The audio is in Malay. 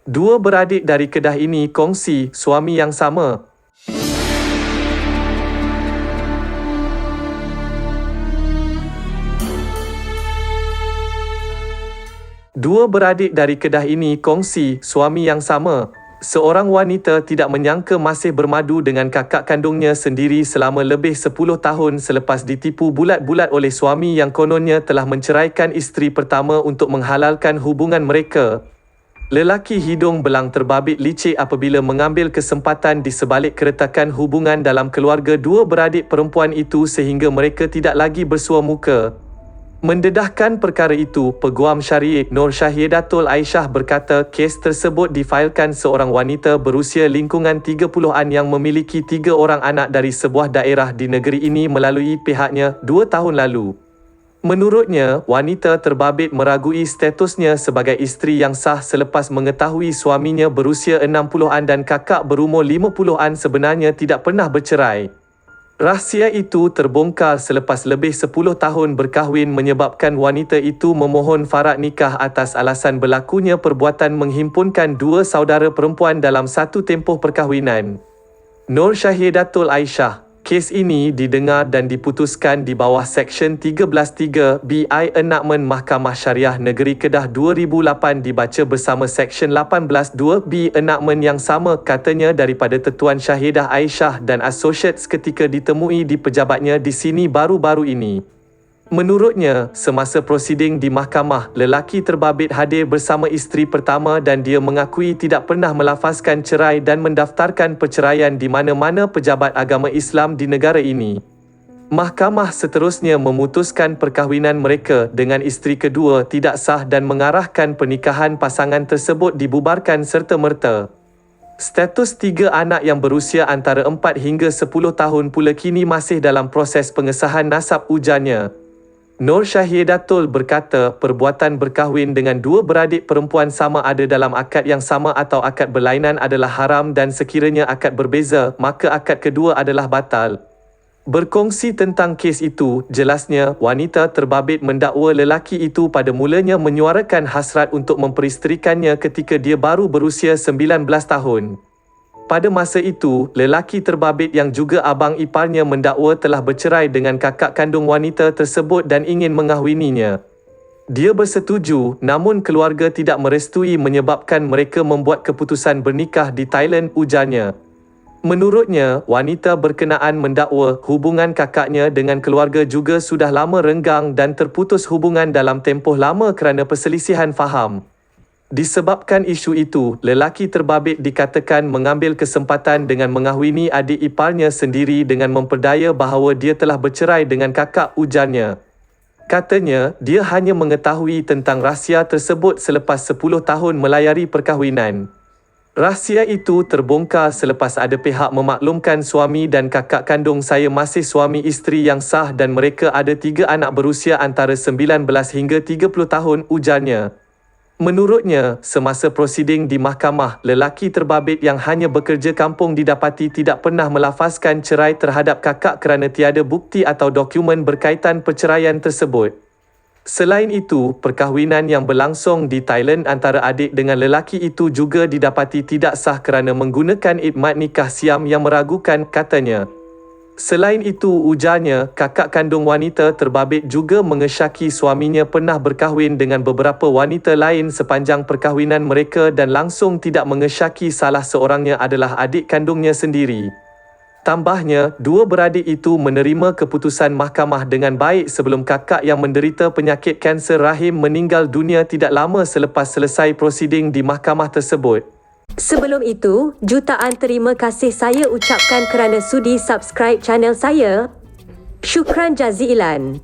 Dua beradik dari Kedah ini kongsi suami yang sama. Dua beradik dari Kedah ini kongsi suami yang sama. Seorang wanita tidak menyangka masih bermadu dengan kakak kandungnya sendiri selama lebih 10 tahun selepas ditipu bulat-bulat oleh suami yang kononnya telah menceraikan isteri pertama untuk menghalalkan hubungan mereka. Lelaki hidung belang terbabit licik apabila mengambil kesempatan di sebalik keretakan hubungan dalam keluarga dua beradik perempuan itu sehingga mereka tidak lagi bersua muka. Mendedahkan perkara itu, Peguam Syariah Nur Syahidatul Aisyah berkata kes tersebut difailkan seorang wanita berusia lingkungan 30-an yang memiliki 3 orang anak dari sebuah daerah di negeri ini melalui pihaknya 2 tahun lalu. Menurutnya, wanita terbabit meragui statusnya sebagai isteri yang sah selepas mengetahui suaminya berusia 60-an dan kakak berumur 50-an sebenarnya tidak pernah bercerai. Rahsia itu terbongkar selepas lebih 10 tahun berkahwin menyebabkan wanita itu memohon farad nikah atas alasan berlakunya perbuatan menghimpunkan dua saudara perempuan dalam satu tempoh perkahwinan. Nur Syahidatul Aisyah, kes ini didengar dan diputuskan di bawah Seksyen 13(3) BI Enakmen Mahkamah Syariah Negeri Kedah 2008 dibaca bersama Seksyen 18(2) B Enakmen yang sama katanya daripada Tetuan Syahidah Aisyah dan Associates ketika ditemui di pejabatnya di sini baru-baru ini. Menurutnya, semasa prosiding di mahkamah, lelaki terbabit hadir bersama isteri pertama dan dia mengakui tidak pernah melafazkan cerai dan mendaftarkan perceraian di mana-mana pejabat agama Islam di negara ini. Mahkamah seterusnya memutuskan perkahwinan mereka dengan isteri kedua tidak sah dan mengarahkan pernikahan pasangan tersebut dibubarkan serta-merta. Status 3 anak yang berusia antara 4 hingga 10 tahun pula kini masih dalam proses pengesahan nasab ujarnya. Nur Syahidatul berkata perbuatan berkahwin dengan dua beradik perempuan sama ada dalam akad yang sama atau akad berlainan adalah haram dan sekiranya akad berbeza, maka akad kedua adalah batal. Berkongsi tentang kes itu, jelasnya wanita terbabit mendakwa lelaki itu pada mulanya menyuarakan hasrat untuk memperisterikannya ketika dia baru berusia 19 tahun. Pada masa itu, lelaki terbabit yang juga abang iparnya mendakwa telah bercerai dengan kakak kandung wanita tersebut dan ingin mengahwininya. Dia bersetuju, namun keluarga tidak merestui menyebabkan mereka membuat keputusan bernikah di Thailand, ujarnya. Menurutnya, wanita berkenaan mendakwa hubungan kakaknya dengan keluarga juga sudah lama renggang dan terputus hubungan dalam tempoh lama kerana perselisihan faham. Disebabkan isu itu, lelaki terbabit dikatakan mengambil kesempatan dengan mengahwini adik iparnya sendiri dengan memperdaya bahawa dia telah bercerai dengan kakak, ujarnya. Katanya, dia hanya mengetahui tentang rahsia tersebut selepas 10 tahun melayari perkahwinan. Rahsia itu terbongkar selepas ada pihak memaklumkan suami dan kakak kandung saya masih suami isteri yang sah dan mereka ada 3 anak berusia antara 19 hingga 30 tahun, ujarnya. Menurutnya, semasa prosiding di mahkamah, lelaki terbabit yang hanya bekerja kampung didapati tidak pernah melafazkan cerai terhadap kakak kerana tiada bukti atau dokumen berkaitan perceraian tersebut. Selain itu, perkahwinan yang berlangsung di Thailand antara adik dengan lelaki itu juga didapati tidak sah kerana menggunakan idmat nikah siam yang meragukan, katanya. Selain itu, ujarnya, kakak kandung wanita terbabit juga mengesyaki suaminya pernah berkahwin dengan beberapa wanita lain sepanjang perkahwinan mereka dan langsung tidak mengesyaki salah seorangnya adalah adik kandungnya sendiri. Tambahnya, dua beradik itu menerima keputusan mahkamah dengan baik sebelum kakak yang menderita penyakit kanser rahim meninggal dunia tidak lama selepas selesai prosiding di mahkamah tersebut. Sebelum itu, jutaan terima kasih saya ucapkan kerana sudi subscribe channel saya. Syukran jazilan.